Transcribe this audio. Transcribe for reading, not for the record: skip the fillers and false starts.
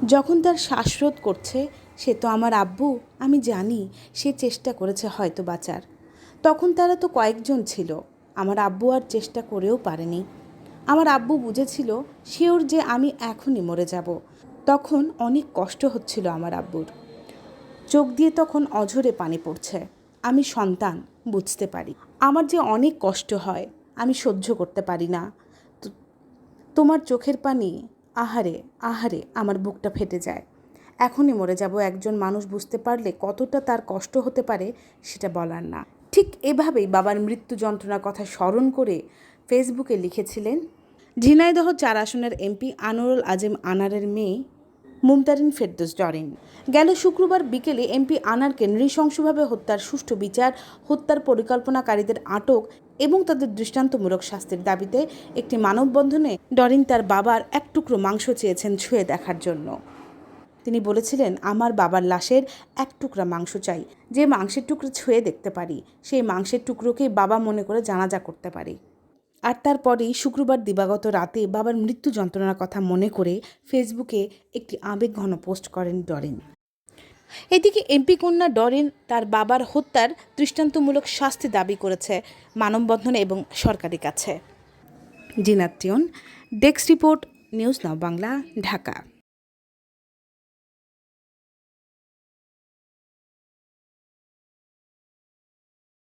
যখন তার শ্বাসরোধ করছে, সে তো আমার আব্বু। আমি জানি সে চেষ্টা করেছে হয়তো বাঁচার। তখন তারা তো কয়েকজন ছিল। আমার আব্বু আর চেষ্টা করেও পারেনি। আমার আব্বু বুঝেছিল শিওর যে আমি এখনই মরে যাব। তখন অনেক কষ্ট হচ্ছিল আমার আব্বুর। চোখ দিয়ে তখন অঝরে পানি পড়ছে। আমি সন্তান, বুঝতে পারি আমার যে অনেক কষ্ট হয়। আমি সহ্য করতে পারি না তোমার চোখের পানি। আহারে আহারে, আমার বুকটা ফেটে যায়। এখনই মরে যাব। একজন মানুষ বুঝতে পারলে কতটা তার কষ্ট হতে পারে সেটা বলার না। ঠিক এভাবেই বাবার মৃত্যু যন্ত্রণার কথা স্মরণ করে ফেসবুকে লিখেছিলেন ঝিনাইদহ 4 আসনের এমপি আনোয়ারুল আজিম আনারের মেয়ে মুমতারিন ফেরদৌস ডরিন। গেল শুক্রবার বিকেলে এমপি আনারকে নৃশংসভাবে হত্যার সুষ্ঠু বিচার, হত্যার পরিকল্পনাকারীদের আটক এবং তাদের দৃষ্টান্তমূলক শাস্তির দাবিতে একটি মানববন্ধনে ডরিন তার বাবার এক টুকরো মাংস চেয়েছেন ছুঁয়ে দেখার জন্য। তিনি বলেছিলেন, আমার বাবার লাশের এক টুকরা মাংস চাই। যে মাংসের টুকরো ছুঁয়ে দেখতে পারি, সেই মাংসের টুকরোকেই বাবা মনে করে জানাজা করতে পারি। আর তারপরেই শুক্রবার দিবাগত রাতে বাবার মৃত্যু যন্ত্রণার কথা মনে করে ফেসবুকে একটি আবেগঘন পোস্ট করেন ডরিন। এদিকে এমপি কন্যা ডরিন তার বাবার হত্যার দৃষ্টান্তমূলক শাস্তি দাবি করেছে মানববন্ধনে এবং সরকারের কাছে। Zinat Tiyon, desk report, news now Bangla, Dhaka.